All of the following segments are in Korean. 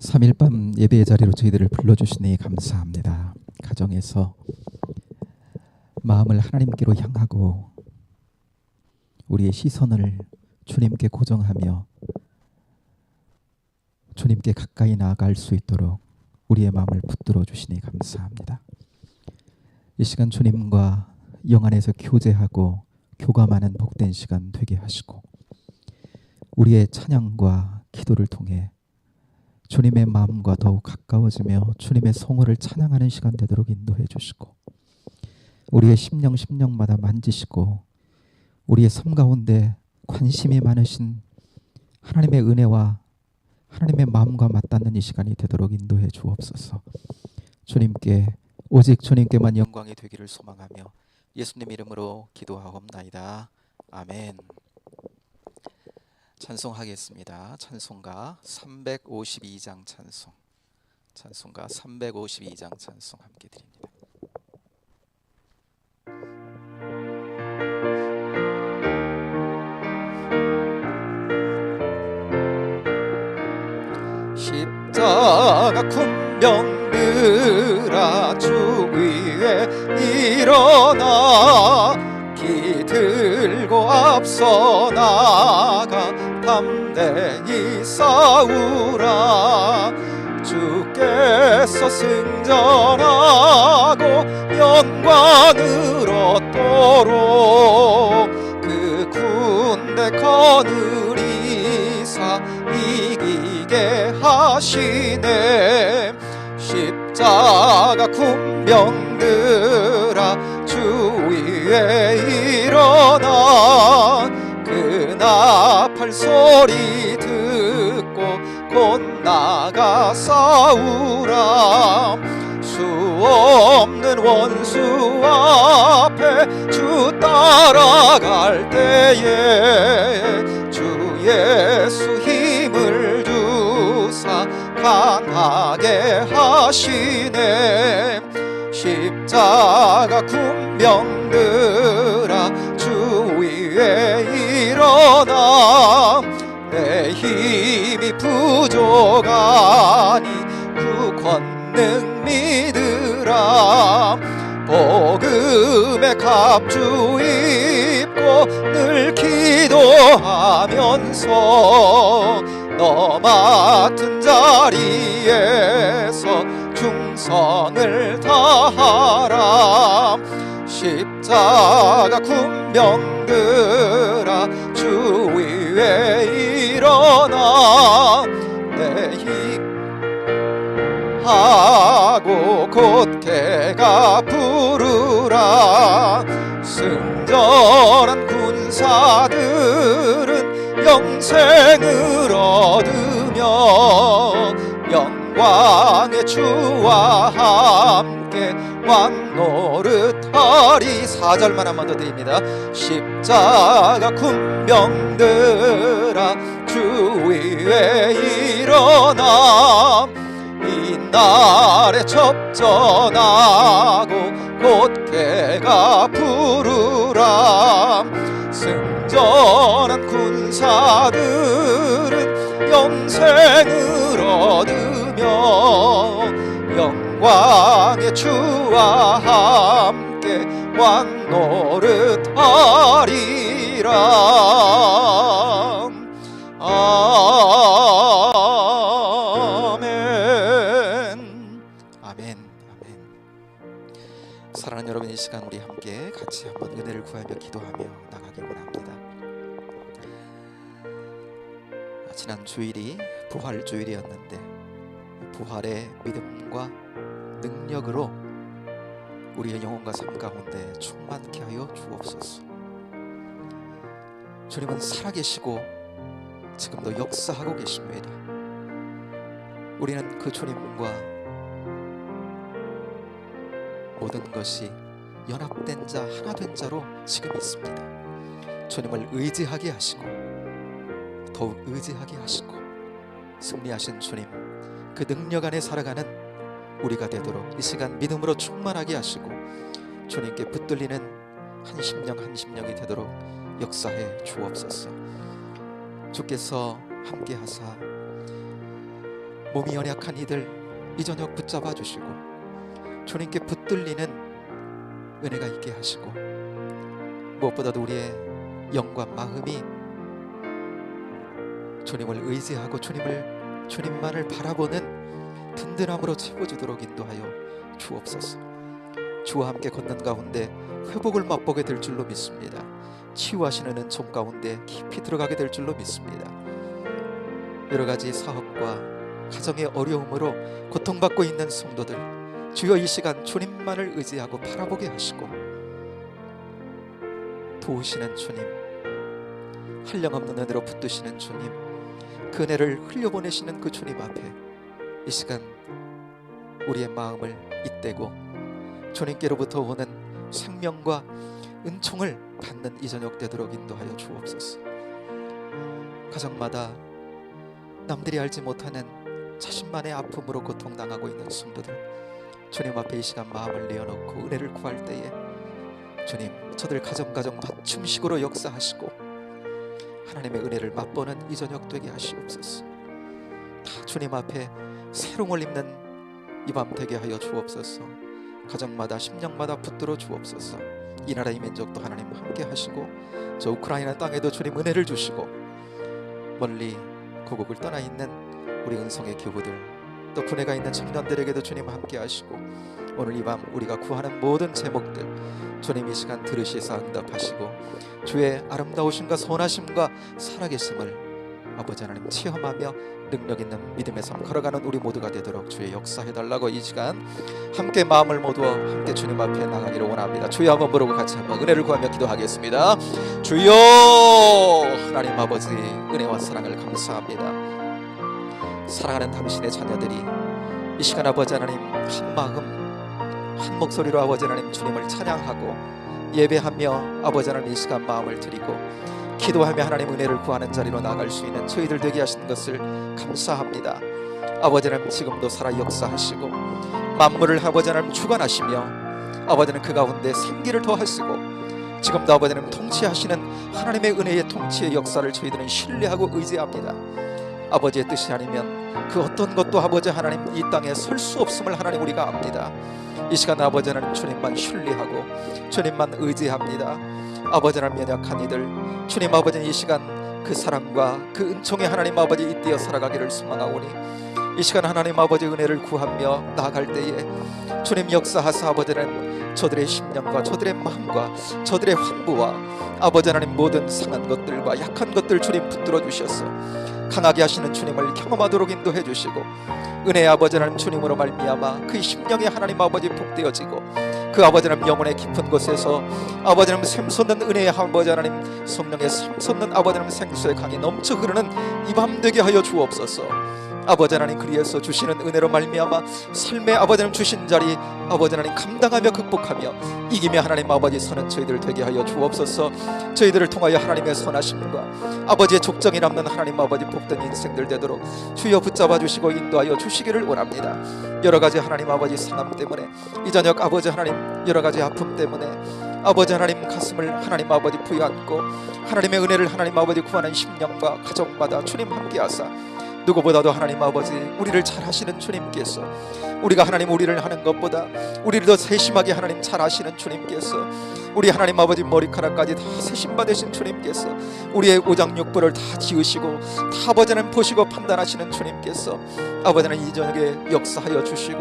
3일밤 예배의 자리로 저희들을 불러주시니 감사합니다. 가정에서 마음을 하나님께로 향하고 우리의 시선을 주님께 고정하며 주님께 가까이 나아갈 수 있도록 우리의 마음을 붙들어 주시니 감사합니다. 이 시간 주님과 영 안에서 교제하고 교감하는 복된 시간 되게 하시고 우리의 찬양과 기도를 통해 주님의 마음과 더욱 가까워지며 주님의 성호를 찬양하는 시간 되도록 인도해 주시고 우리의 심령마다 만지시고 우리의 삶 가운데 관심이 많으신 하나님의 은혜와 하나님의 마음과 맞닿는 이 시간이 되도록 인도해 주옵소서. 오직 주님께만 영광이 되기를 소망하며 예수님 이름으로 기도하옵나이다. 아멘. 찬송하겠습니다. 찬송가 352장 찬송가 352장 찬송 함께 드립니다. 십자가 군병들아 주 위에 일어나 기 들고 앞서 나가 담대히 싸우라. 주께서 승전하고 영광을 얻도록 그 군대 거느리사 이기게 하시네. 십자가 군병들아 주 위에 일어나 그 나팔 소리 듣고 곧 나가 싸우라. 수 없는 원수 앞에 주 따라갈 때에 주 예수 힘을 주사 강하게 하시네. 십자가 군병들아 주 위에 일어나 내 힘이 부족하니 그 권능 믿으라. 복음의 갑주 입고 늘 기도하면서 너 맡은 자리에서 충성을 다하라. 십자가 군병들아 주 위에 일어나 내 힘하고 곧개가 부르라. 승전한 군사들은 영생을 얻으며 영광의 주와 함께 왕 노릇하리. 4절만 한 번 더 드립니다. 십자가 군병들아 주 위에 일어나 이날에 접전하고 곧개가 부르라. 승전한 군사들은 영생을 얻으며 영광의 주와 함께 왕 노릇하리라. 아멘. 아멘. 사랑하는 여러분, 이 시간 우리 함께 같이 한번 은혜를 구하며 기도하며 나가기 원합니다. 지난 주일이 부활 주일이었는데 부활의 믿음과 능력으로 우리의 영혼과 삶 가운데 충만케 하여 주옵소서. 주님은 살아계시고 지금도 역사하고 계십니다. 우리는 그 주님과 모든 것이 연합된 자, 하나된 자로 지금 있습니다. 주님을 의지하게 하시고 더욱 의지하게 하시고 승리하신 주님, 그 능력 안에 살아가는 우리가 되도록 이 시간 믿음으로 충만하게 하시고 주님께 붙들리는 한 심령이 되도록 역사해 주옵소서. 주께서 함께 하사 몸이 연약한 이들 이 저녁 붙잡아 주시고 주님께 붙들리는 은혜가 있게 하시고, 무엇보다도 우리의 영과 마음이 주님을 의지하고 주님만을 바라보는 든든함으로 채워주도록 인도하여 주옵소서. 주와 함께 걷는 가운데 회복을 맛보게 될 줄로 믿습니다. 치유하시는 은총 가운데 깊이 들어가게 될 줄로 믿습니다. 여러 가지 사업과 가정의 어려움으로 고통받고 있는 성도들, 주여 이 시간 주님만을 의지하고 바라보게 하시고 도우시는 주님, 한량없는 은혜로 붙드시는 주님, 그 은혜를 흘려보내시는 그 주님 앞에 이 시간 우리의 마음을 잇대고 주님께로부터 오는 생명과 은총을 받는 이 저녁 되도록 인도하여 주옵소서. 가정마다 남들이 알지 못하는 자신만의 아픔으로 고통당하고 있는 성도들, 주님 앞에 이 시간 마음을 내어놓고 은혜를 구할 때에 주님, 저들 가정 맞춤식으로 역사하시고 하나님의 은혜를 맛보는 이 저녁 되게 하시옵소서. 다 주님 앞에 새로움을 입는 이 밤 되게 하여 주옵소서. 가정마다 심령마다 붙들어 주옵소서. 이 나라의 민족도 하나님 함께 하시고 저 우크라이나 땅에도 주님 은혜를 주시고 멀리 고국을 떠나 있는 우리 은성의 교부들, 또 군에가 있는 청년들에게도 주님 함께 하시고 오늘 이 밤 우리가 구하는 모든 제목들 주님 이 시간 들으시사 응답하시고 주의 아름다우심과 선하심과 살아계심을 아버지 하나님 체험하며 능력 있는 믿음의 삶 걸어가는 우리 모두가 되도록 주의 역사해달라고 이 시간 함께 마음을 모두어 함께 주님 앞에 나가기를 원합니다. 주여 한번 부르고 같이 한번 은혜를 구하며 기도하겠습니다. 주여 하나님 아버지, 은혜와 사랑을 감사합니다. 사랑하는 당신의 자녀들이 이 시간 아버지 하나님 한 마음 한 목소리로 아버지 하나님 주님을 찬양하고 예배하며 아버지 하나님 이 시간 마음을 드리고 기도하며 하나님 은혜를 구하는 자리로 나갈 수 있는 저희들 되게 하시는 것을 감사합니다. 아버지 하나님 지금도 살아 역사하시고 만물을 아버지 하나님 주관하시며 아버지 하나님 그 가운데 생기를 더하시고 지금도 아버지 하나님 통치하시는 하나님의 은혜의 통치의 역사를 저희들은 신뢰하고 의지합니다. 아버지의 뜻이 아니면 그 어떤 것도 아버지 하나님 이 땅에 설 수 없음을 하나님 우리가 압니다. 이 시간 아버지 하나님 주님만 신뢰하고 주님만 의지합니다. 아버지 하나님 연약한 이들 주님 아버지 이 시간 그 사랑과 그 은총의 하나님 아버지 잇대어 살아가기를 소망하오니 이 시간 하나님 아버지 은혜를 구하며 나아갈 때에 주님 역사하사 아버지 하나님 저들의 심령과 저들의 마음과 저들의 환부와 아버지 하나님 모든 상한 것들과 약한 것들 주님 붙들어 주셔서 강하게 하시는 주님을 경험하도록 인도해 주시고 은혜의 아버지 하나님 주님으로 말미암아 그 심령의 하나님 아버지 복되어지고 그 아버지 하나님 영혼의 깊은 곳에서 아버지 하나님 샘솟는 은혜의 아버지 하나님 성령의 샘솟는 아버지 하나님 생수의 강이 넘쳐 흐르는 이 밤 되게 하여 주옵소서. 아버지 하나님 그리에서 주시는 은혜로 말미암아 삶의 아버지 하나님 주신 자리 아버지 하나님 감당하며 극복하며 이기며 하나님 아버지 서는 저희들 되게 하여 주옵소서. 저희들을 통하여 하나님의 선하심과 아버지의 족정이 남는 하나님 아버지 복된 인생들 되도록 주여 붙잡아 주시고 인도하여 주시기를 원합니다. 여러 가지 하나님 아버지 상함 때문에 이 저녁 아버지 하나님 여러 가지 아픔 때문에 아버지 하나님 가슴을 하나님 아버지 부여안고 하나님의 은혜를 하나님 아버지 구하는 심령과 가정마다 주님 함께하사 누구보다도 하나님 아버지 우리를 잘 하시는 주님께서 우리가 하나님 우리를 하는 것보다 우리를 더 세심하게 하나님 잘 아시는 주님께서 우리 하나님 아버지 머리카락까지 다 세심받으신 주님께서 우리의 오장육부를 다 지으시고 다 아버지 하나님 보시고 판단하시는 주님께서 아버지 하나님 이 저녁에 역사하여 주시고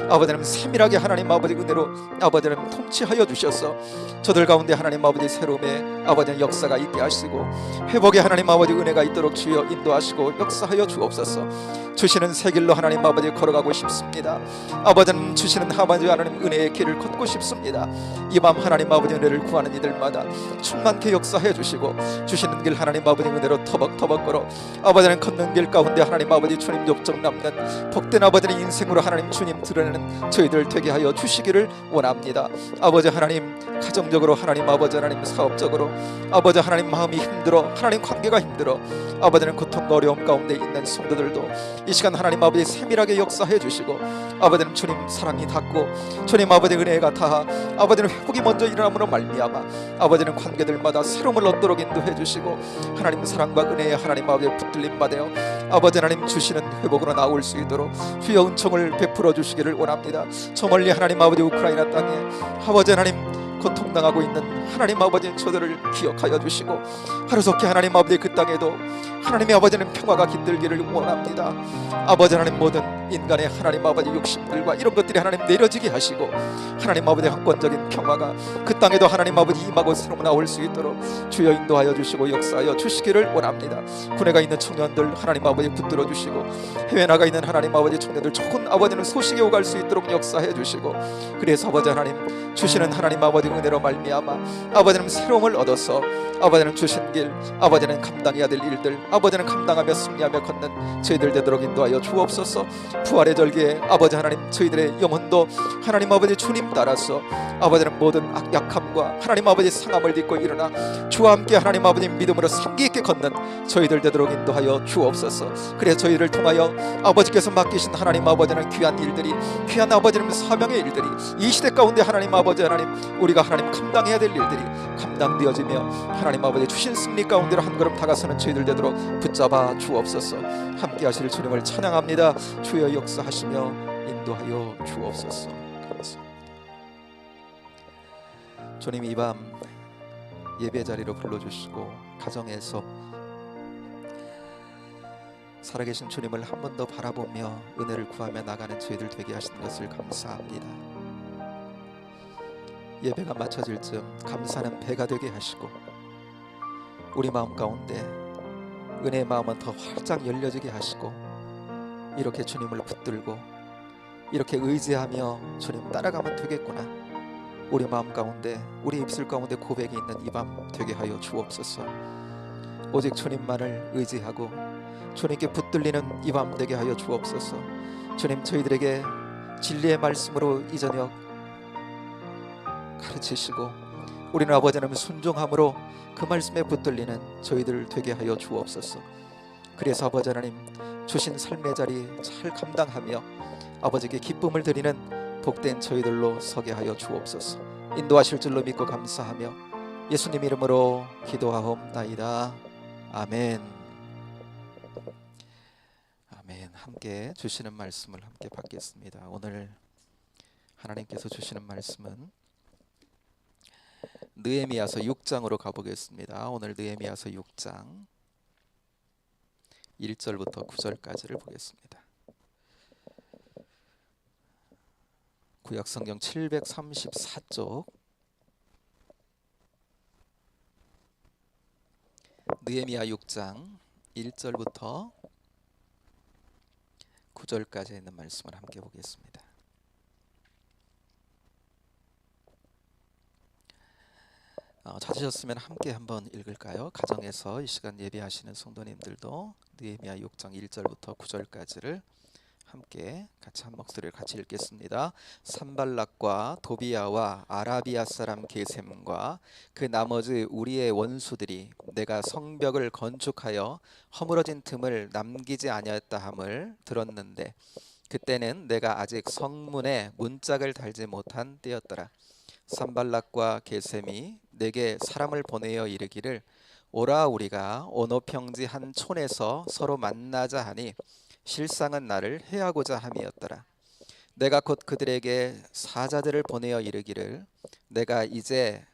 아버지 하나님 세밀하게 하나님 아버지 은혜로 아버지 하나님 통치하여 주셔서 저들 가운데 하나님 아버지 새로움의 아버지 하나님 역사가 있게 하시고 회복의 하나님 아버지 은혜가 있도록 주여 인도하시고 역사하여 주옵소서. 주시는 새 길로 하나님 아버지 걸어가고 싶습니다. 아버지 하나님 주시는 아버지 하나님 은혜의 길을 걷고 싶습니다. 이 밤 하나님 아버지 은혜를 구하는 이들마다 충만케 역사해 주시고 주시는 길 하나님 아버지 은혜로 터벅터벅 걸어 아버지 하나님 걷는 길 가운데 하나님 아버지 주님 족정 남는 복된 아버지의 인생으로 하나님 주님 드러내는 저희들 되게 하여 주시기를 원합니다. 아버지 하나님 가정적으로 하나님 아버지 하나님 사업적으로 아버지 하나님 마음이 힘들어 하나님 관계가 힘들어 아버지 하나님 고통과 어려움 가운데 있는 성도들도 이 시간 하나님 아버지 세밀하게 역사해 주시고 아버지는 주님 사랑이 닿고 주님 아버지 은혜가 닿아 아버지는 회복이 먼저 일어남으로 말미암아 아버지는 관계들마다 새로움을 얻도록 인도해 주시고 하나님 사랑과 은혜의 하나님 아버지의 붙들림 받아요 아버지 하나님 주시는 회복으로 나올 수 있도록 주여 은총을 베풀어 주시기를 원합니다. 저 멀리 하나님 아버지 우크라이나 땅에 아버지 하나님 고통당하고 있는 하나님 아버지 저들을 기억하여 주시고 하루속히 하나님 아버지 그 땅에도 하나님의 아버지는 평화가 깃들기를 원합니다. 아버지 하나님 모든 인간의 하나님 아버지 욕심들과 이런 것들이 하나님 내려지게 하시고 하나님 아버지 확권적인 평화가 그 땅에도 하나님 아버지 임하고 새로운 나올 수 있도록 주여 인도하여 주시고 역사하여 주시기를 원합니다. 군에 가 있는 청년들 하나님 아버지 붙들어 주시고 해외 나가 있는 하나님 아버지 청년들 좋은 아버지는 소식이 오갈 수 있도록 역사해 주시고 그래서 아버지 하나님 주시는 하나님 아버지 은혜로 말미암아 아버지는 새로움을 얻어서 아버지는 주신 길 아버지는 감당해야 될 일들 아버지는 감당하며 승리하며 걷는 저희들 되도록 인도하여 주옵소서. 부활의 절기에 아버지 하나님 저희들의 영혼도 하나님 아버지 주님 따라서 아버지는 모든 약함과 하나님 아버지 상함을 딛고 일어나 주와 함께 하나님 아버지 믿음으로 삼기 있게 걷는 저희들 되도록 인도하여 주옵소서. 그래서 저희를 통하여 아버지께서 맡기신 하나님 아버지는 귀한 일들이 귀한 아버지는 사명의 일들이 이 시대 가운데 하나님 아버지 하나님 우리가 하나님 감당해야 될 일들이 감당되어지며 하나님 아버지 주신 승리 가운데로 한 걸음 다가서는 저희들 되도록 붙잡아 주옵소서. 함께 하실 주님을 찬양합니다. 주여 역사하시며 인도하여 주옵소서. 감사합니다. 주님 이 밤 예배 자리로 불러주시고 가정에서 살아계신 주님을 한 번 더 바라보며 은혜를 구하며 나가는 저희들 되게 하신 것을 감사합니다. 예배가 마쳐질 즈음 감사는 배가 되게 하시고 우리 마음 가운데 은혜의 마음은 더 활짝 열려지게 하시고 이렇게 주님을 붙들고 이렇게 의지하며 주님 따라가면 되겠구나 우리 마음 가운데 우리 입술 가운데 고백이 있는 이 밤 되게 하여 주옵소서. 오직 주님만을 의지하고 주님께 붙들리는 이 밤 되게 하여 주옵소서. 주님 저희들에게 진리의 말씀으로 이 저녁 가르치시고 우리는 아버지 하나님 순종함으로 그 말씀에 붙들리는 저희들 되게 하여 주옵소서. 그래서 아버지 하나님 주신 삶의 자리 잘 감당하며 아버지께 기쁨을 드리는 복된 저희들로 서게 하여 주옵소서. 인도하실 줄로 믿고 감사하며 예수님 이름으로 기도하옵나이다. 아멘. 아멘. 함께 주시는 말씀을 함께 받겠습니다. 오늘 하나님께서 주시는 말씀은 느헤미야서 6장으로 가보겠습니다. 오늘 느헤미야서 6장 1절부터 9절까지를 보겠습니다. 구약성경 734쪽 느헤미야 6장 1절부터 9절까지 있는 말씀을 함께 보겠습니다. 찾으셨으면 함께 한번 읽을까요? 가정에서 이 시간 예배하시는 성도님들도 느헤미야 6장 1절부터 9절까지를 함께 같이 한 목소리를 같이 읽겠습니다. 산발락과 도비야와 아라비아 사람 게셈과 그 나머지 우리의 원수들이 내가 성벽을 건축하여 허물어진 틈을 남기지 아니하였다 함을 들었는데 그때는 내가 아직 성문에 문짝을 달지 못한 때였더라. 산발락과 게셈이 내게 사람을 보내어 이르기를 오라 우리가 오노평지 한 촌에서 서로 만나자 하니 실상은 나를 해하고자 함이었더라. 내가 곧 그들에게 사자들을 보내어 이르기를 내가 이제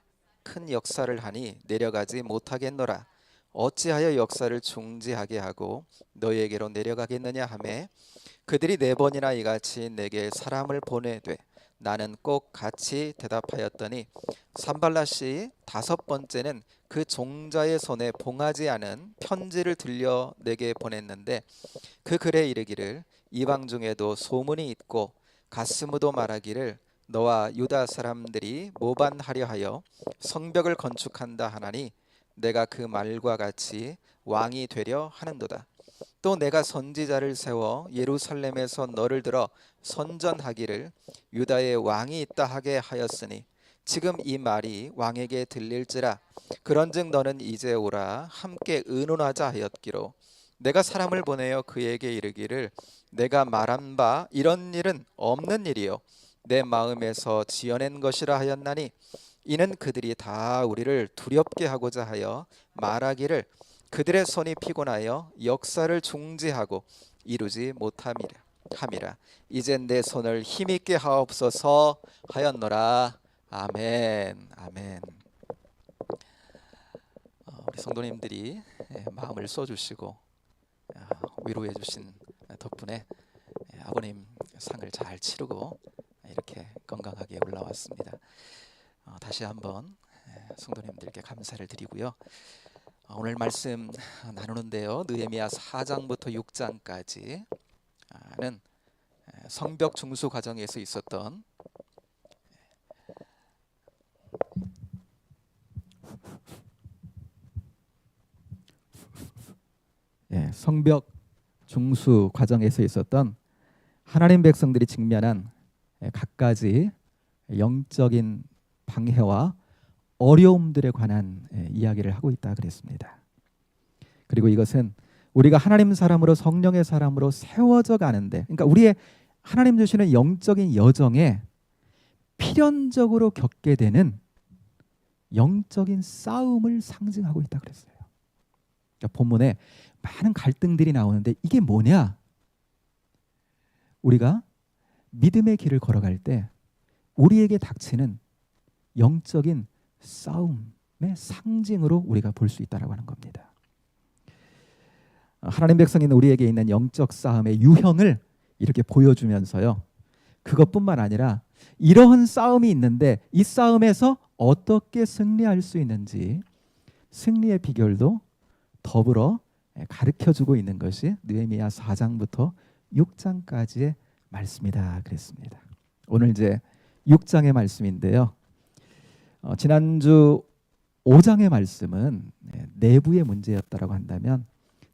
큰 역사를 하니 내려가지 못하겠노라. 어찌하여 역사를 중지하게 하고 너희에게로 내려가겠느냐 하매 그들이 4번이나 이같이 내게 사람을 보내되 나는 꼭 같이 대답하였더니 산발랏이 5번째는 그 종자의 손에 봉하지 않은 편지를 들려 내게 보냈는데 그 글에 이르기를 이방 중에도 소문이 있고 가스무도 말하기를 너와 유다 사람들이 모반하려 하여 성벽을 건축한다 하나니 내가 그 말과 같이 왕이 되려 하는도다. 또 내가 선지자를 세워 예루살렘에서 너를 들어 선전하기를 유다의 왕이 있다 하게 하였으니 지금 이 말이 왕에게 들릴지라. 그런즉 너는 이제 오라 함께 의논하자 하였기로 내가 사람을 보내어 그에게 이르기를 내가 말한 바 이런 일은 없는 일이요 내 마음에서 지어낸 것이라 하였나니 이는 그들이 다 우리를 두렵게 하고자 하여 말하기를 그들의 손이 피곤하여 역사를 중지하고 이루지 못함이라. 이젠 내 손을 힘있게 하옵소서 하였노라. 아멘. 아멘. 우리 성도님들이 마음을 써주시고 위로해 주신 덕분에 아버님 상을 잘 치르고 이렇게 건강하게 올라왔습니다. 다시 한번 성도님들께 감사를 드리고요. 오늘 말씀 나누는데요, 느헤미야 4장부터 6장까지는 성벽 중수 과정에서 있었던 성벽 중수 과정에서 있었던 하나님 백성들이 직면한 갖가지 영적인 방해와 어려움들에 관한 이야기를 하고 있다 그랬습니다. 그리고 이것은 우리가 하나님 사람으로 성령의 사람으로 세워져 가는데, 그러니까 우리의 하나님 주시는 영적인 여정에 필연적으로 겪게 되는 영적인 싸움을 상징하고 있다 그랬어요. 그러니까 본문에 많은 갈등들이 나오는데 이게 뭐냐? 우리가 믿음의 길을 걸어갈 때 우리에게 닥치는 영적인 싸움의 상징으로 우리가 볼 수 있다라고 하는 겁니다. 하나님 백성인 우리에게 있는 영적 싸움의 유형을 이렇게 보여주면서요, 그것뿐만 아니라 이러한 싸움이 있는데 이 싸움에서 어떻게 승리할 수 있는지 승리의 비결도 더불어 가르쳐주고 있는 것이 느헤미야 4장부터 6장까지의 말씀이다 그랬습니다. 오늘 이제 6장의 말씀인데요, 지난주 5장의 말씀은 내부의 문제였다라고 한다면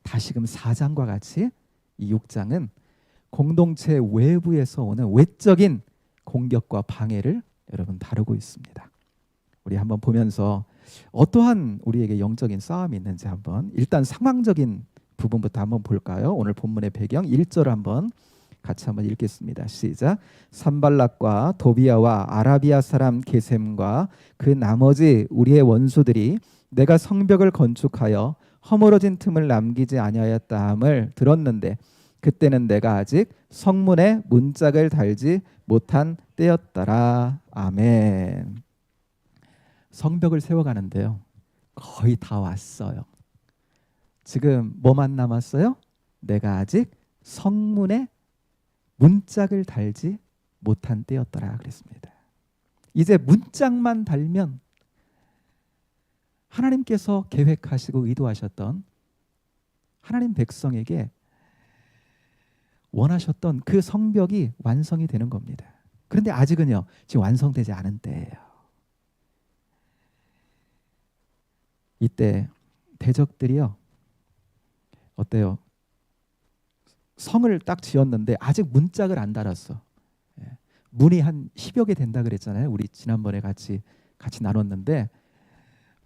다시금 4장과 같이 이 6장은 공동체 외부에서 오는 외적인 공격과 방해를 여러분 다루고 있습니다. 우리 한번 보면서 어떠한 우리에게 영적인 싸움이 있는지 한번 일단 상황적인 부분부터 한번 볼까요? 오늘 본문의 배경 1절 한번 같이 한번 읽겠습니다. 시작. 산발락과 도비아와 아라비아 사람 게셈과 그 나머지 우리의 원수들이 내가 성벽을 건축하여 허물어진 틈을 남기지 아니하였다 함을 들었는데 그때는 내가 아직 성문에 문짝을 달지 못한 때였더라. 아멘. 성벽을 세워가는데요, 거의 다 왔어요. 지금 뭐만 남았어요? 내가 아직 성문에 문짝을 달지 못한 때였더라 그랬습니다. 이제 문짝만 달면 하나님께서 계획하시고 의도하셨던 하나님 백성에게 원하셨던 그 성벽이 완성이 되는 겁니다. 그런데 아직은요, 지금 완성되지 않은 때예요. 이때 대적들이요, 어때요? 성을 딱 지었는데 아직 문짝을 안 달았어. 문이 한 10여 개 된다 그랬잖아요. 우리 지난번에 같이 나눴는데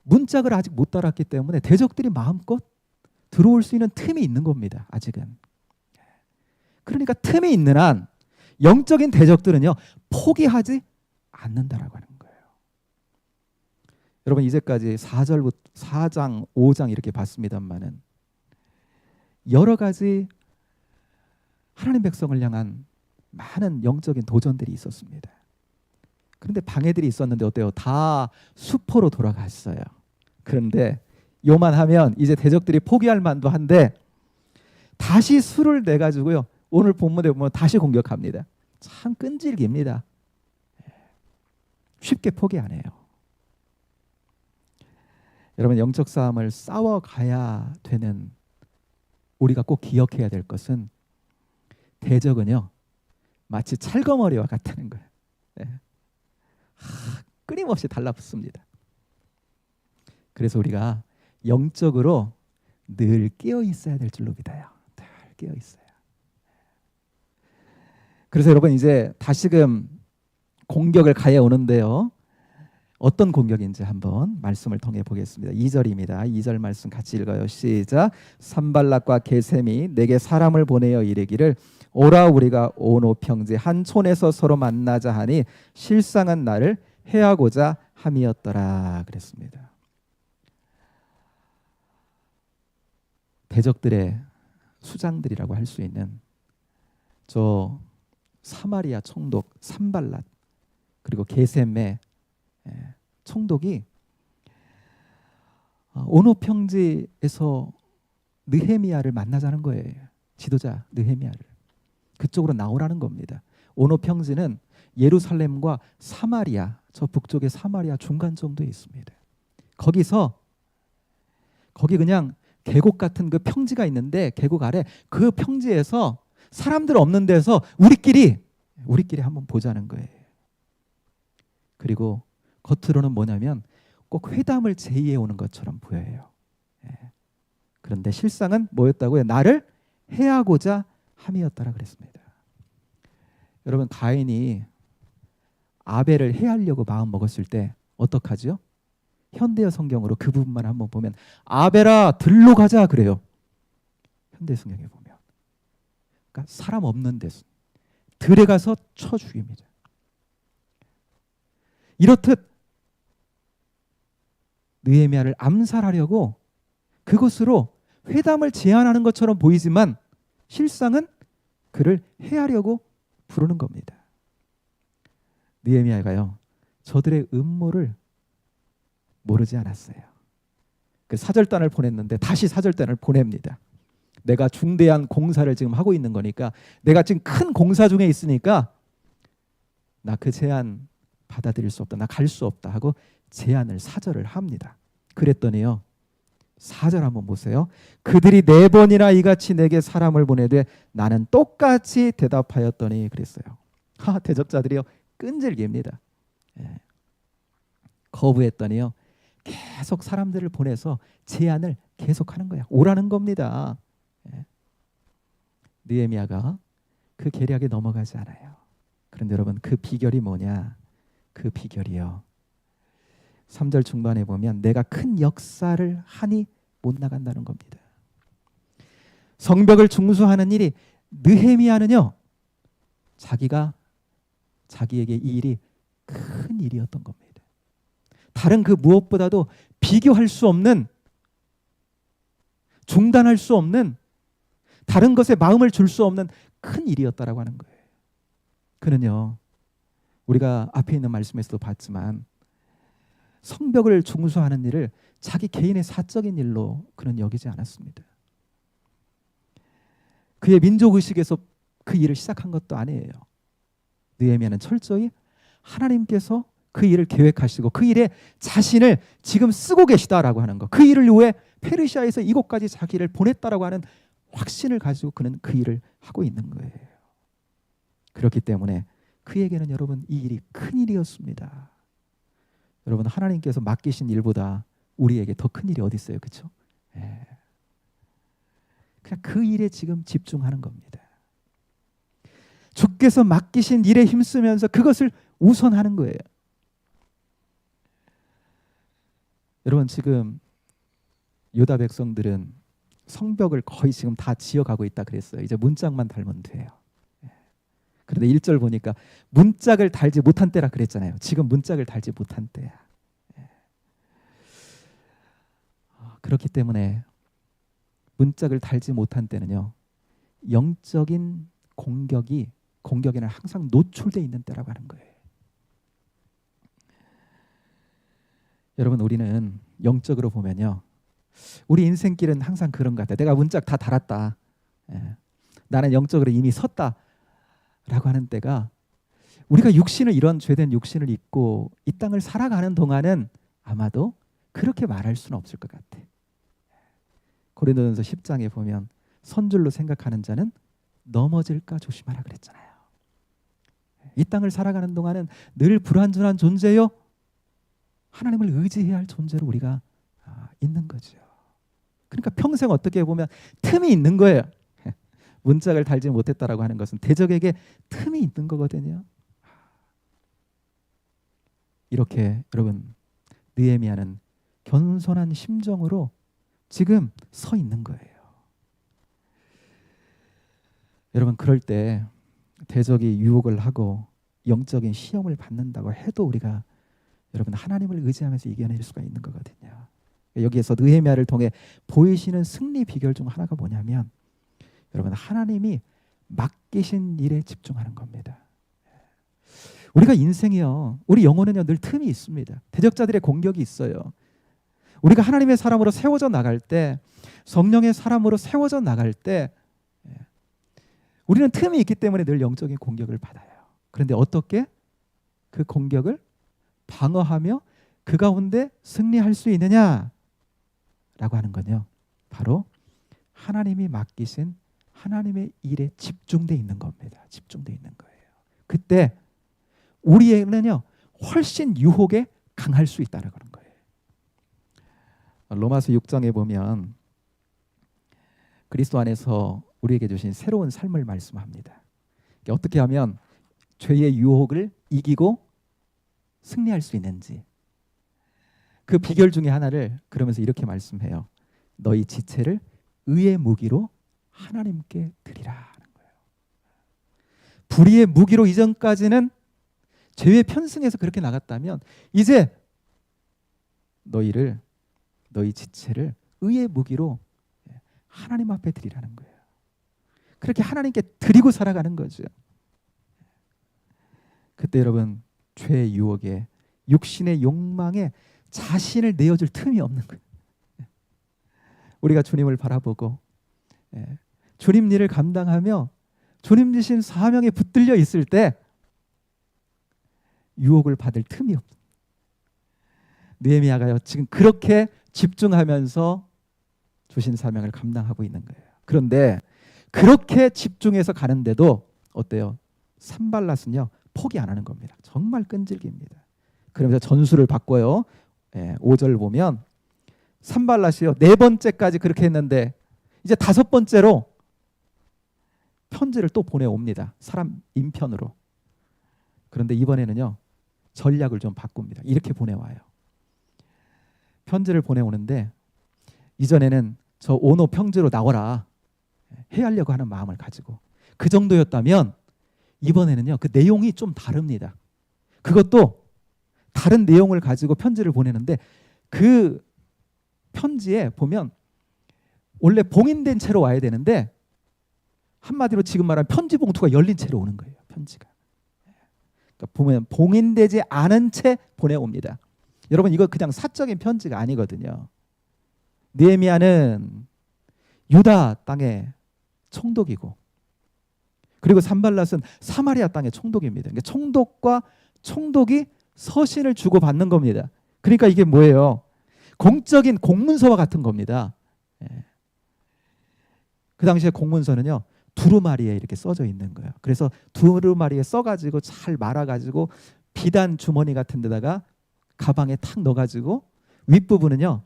문짝을 아직 못 달았기 때문에 대적들이 마음껏 들어올 수 있는 틈이 있는 겁니다. 아직은. 그러니까 틈이 있는 한 영적인 대적들은요, 포기하지 않는다라고 하는 거예요. 여러분 이제까지 4절부터 4장, 5장 이렇게 봤습니다만은 여러 가지 하나님 백성을 향한 많은 영적인 도전들이 있었습니다. 그런데 방해들이 있었는데 어때요? 다 수포로 돌아갔어요. 그런데 요만하면 이제 대적들이 포기할 만도 한데 다시 수를 내 가지고요, 오늘 본문에 보면 다시 공격합니다. 참 끈질깁니다. 쉽게 포기 안 해요. 여러분 영적 싸움을 싸워가야 되는 우리가 꼭 기억해야 될 것은 대적은요 마치 찰거머리와 같다는 거예요. 끊임없이 달라붙습니다. 그래서 우리가 영적으로 늘 깨어 있어야 될 줄로 믿어요. 늘 깨어 있어요. 그래서 여러분 이제 다시금 공격을 가해 오는데요, 어떤 공격인지 한번 말씀을 통해 보겠습니다. 2절입니다. 2절 말씀 같이 읽어요. 시작. 산발락과 게셈이 내게 사람을 보내어 이르기를 오라 우리가 오노 평지 한 촌에서 서로 만나자 하니 실상은 나를 해하고자 함이었더라 그랬습니다. 대적들의 수장들이라고 할 수 있는 저 사마리아 총독 산발랏 그리고 게셈의 총독이 오노 평지에서 느헤미야를 만나자는 거예요. 지도자 느헤미야를 그쪽으로 나오라는 겁니다. 오노 평지는 예루살렘과 사마리아, 저 북쪽의 사마리아 중간 정도에 있습니다. 거기 그냥 계곡 같은 그 평지가 있는데 계곡 아래 그 평지에서 사람들 없는 데서 우리끼리 한번 보자는 거예요. 그리고 겉으로는 뭐냐면 꼭 회담을 제의해 오는 것처럼 보여요. 그런데 실상은 뭐였다고요? 나를 해하고자 함이었다라 그랬습니다. 여러분, 가인이 아벨을 해하려고 마음 먹었을 때 어떡하죠? 현대어 성경으로 그 부분만 한번 보면 아벨아 들로 가자 그래요. 현대 성경에 보면 그러니까 사람 없는 데서 들에 가서 쳐 죽입니다. 이렇듯 느헤미야를 암살하려고 그것으로 회담을 제안하는 것처럼 보이지만 실상은 그를 해하려고 부르는 겁니다. 느헤미야가요 저들의 음모를 모르지 않았어요. 그 사절단을 보냈는데 다시 사절단을 보냅니다. 내가 중대한 공사를 지금 하고 있는 거니까 내가 지금 큰 공사 중에 있으니까 나 그 제안 받아들일 수 없다. 나 갈 수 없다 하고 제안을 사절을 합니다. 그랬더니요 4절 한번 보세요. 그들이 4번이나 이같이 내게 사람을 보내되 나는 똑같이 대답하였더니 그랬어요. 대적자들이요 끈질깁니다. 거부했더니요 계속 사람들을 보내서 제안을 계속하는 거야. 오라는 겁니다. 느헤미야가 그 계략에 넘어가지 않아요. 그런데 여러분 그 비결이 뭐냐? 그 비결이요 3절 중반에 보면 내가 큰 역사를 하니 못 나간다는 겁니다. 성벽을 중수하는 일이 느헤미야는요 자기에게 이 일이 큰 일이었던 겁니다. 다른 그 무엇보다도 비교할 수 없는 중단할 수 없는 다른 것에 마음을 줄 수 없는 큰 일이었다라고 하는 거예요. 그는요 우리가 앞에 있는 말씀에서도 봤지만 성벽을 중수하는 일을 자기 개인의 사적인 일로 그는 여기지 않았습니다. 그의 민족의식에서 그 일을 시작한 것도 아니에요. 느헤미야는 철저히 하나님께서 그 일을 계획하시고 그 일에 자신을 지금 쓰고 계시다라고 하는 것, 그 일을 위해 페르시아에서 이곳까지 자기를 보냈다라고 하는 확신을 가지고 그는 그 일을 하고 있는 거예요. 그렇기 때문에 그에게는 여러분 이 일이 큰 일이었습니다. 여러분 하나님께서 맡기신 일보다 우리에게 더 큰 일이 어디 있어요, 그렇죠? 그냥 그 일에 지금 집중하는 겁니다. 주께서 맡기신 일에 힘쓰면서 그것을 우선하는 거예요. 여러분 지금 유다 백성들은 성벽을 거의 지금 다 지어가고 있다 그랬어요. 이제 문짝만 달면 돼요. 그런데 1절 보니까 문짝을 달지 못한 때라 그랬잖아요. 지금 문짝을 달지 못한 때야. 그렇기 때문에 문짝을 달지 못한 때는요 영적인 공격에는 항상 노출되어 있는 때라고 하는 거예요. 여러분 우리는 영적으로 보면요 우리 인생길은 항상 그런 것 같아요. 내가 문짝 다 달았다. 나는 영적으로 이미 섰다 라고 하는 때가 우리가 이런 죄된 육신을 입고 이 땅을 살아가는 동안은 아마도 그렇게 말할 수는 없을 것 같아. 고린도전서 10장에 보면 선줄로 생각하는 자는 넘어질까 조심하라 그랬잖아요. 이 땅을 살아가는 동안은 늘 불완전한 존재요 하나님을 의지해야 할 존재로 우리가 있는 거죠. 그러니까 평생 어떻게 보면 틈이 있는 거예요. 문짝을 달지 못했다라고 하는 것은 대적에게 틈이 있는 거거든요. 이렇게 여러분 느헤미야는 겸손한 심정으로 지금 서 있는 거예요. 여러분 그럴 때 대적이 유혹을 하고 영적인 시험을 받는다고 해도 우리가 여러분 하나님을 의지하면서 이겨낼 수가 있는 거거든요. 여기에서 느헤미야를 통해 보이시는 승리 비결 중 하나가 뭐냐면 여러분 하나님이 맡기신 일에 집중하는 겁니다. 우리가 인생이요, 우리 영혼은요 늘 틈이 있습니다. 대적자들의 공격이 있어요. 우리가 하나님의 사람으로 세워져 나갈 때, 성령의 사람으로 세워져 나갈 때 우리는 틈이 있기 때문에 늘 영적인 공격을 받아요. 그런데 어떻게 그 공격을 방어하며 그 가운데 승리할 수 있느냐라고 하는 건요, 바로 하나님이 맡기신 하나님의 일에 집중되어 있는 겁니다. 집중되어 있는 거예요. 그때 우리에는요 훨씬 유혹에 강할 수 있다는 거예요. 로마서 6장에 보면 그리스도 안에서 우리에게 주신 새로운 삶을 말씀합니다. 어떻게 하면 죄의 유혹을 이기고 승리할 수 있는지, 그 비결 중에 하나를 그러면서 이렇게 말씀해요. 너희 지체를 의의 무기로 하나님께 드리라 하는 거예요. 불의의 무기로 이전까지는 죄의 편승해서 그렇게 나갔다면 이제 너희 지체를 의의 무기로 하나님 앞에 드리라는 거예요. 그렇게 하나님께 드리고 살아가는 거죠. 그때 여러분 죄의 유혹에, 육신의 욕망에 자신을 내어줄 틈이 없는 거예요. 우리가 주님을 바라보고 주님 일을 감당하며 주님 주신 사명에 붙들려 있을 때 유혹을 받을 틈이 없어요. 느헤미야가요 지금 그렇게 집중하면서 주신 사명을 감당하고 있는 거예요. 그런데 그렇게 집중해서 가는데도 어때요? 산발랏은요 포기 안 하는 겁니다. 정말 끈질깁니다. 그러면서 전술을 바꿔요. 5절 보면 산발랏이요 4번째까지 그렇게 했는데 이제 5번째로 편지를 또 보내옵니다. 사람 인편으로. 그런데 이번에는요 전략을 좀 바꿉니다. 이렇게 보내와요. 편지를 보내오는데 이전에는 저 오노 평지로 나와라 해하려고 하는 마음을 가지고, 그 정도였다면 이번에는요 그 내용이 좀 다릅니다. 그것도 다른 내용을 가지고 편지를 보내는데 그 편지에 보면 원래 봉인된 채로 와야 되는데 한마디로 지금 말하면 편지 봉투가 열린 채로 오는 거예요. 편지가. 그러니까 보면 봉인되지 않은 채 보내옵니다. 여러분 이거 그냥 사적인 편지가 아니거든요. 느헤미야는 유다 땅의 총독이고, 그리고 산발랏은 사마리아 땅의 총독입니다. 그러니까 총독과 총독이 서신을 주고받는 겁니다. 그러니까 이게 뭐예요? 공적인 공문서와 같은 겁니다. 그 당시에 공문서는요 두루마리에 이렇게 써져 있는 거예요. 그래서 두루마리에 써가지고 잘 말아가지고 비단 주머니 같은 데다가 가방에 탁 넣어가지고 윗부분은요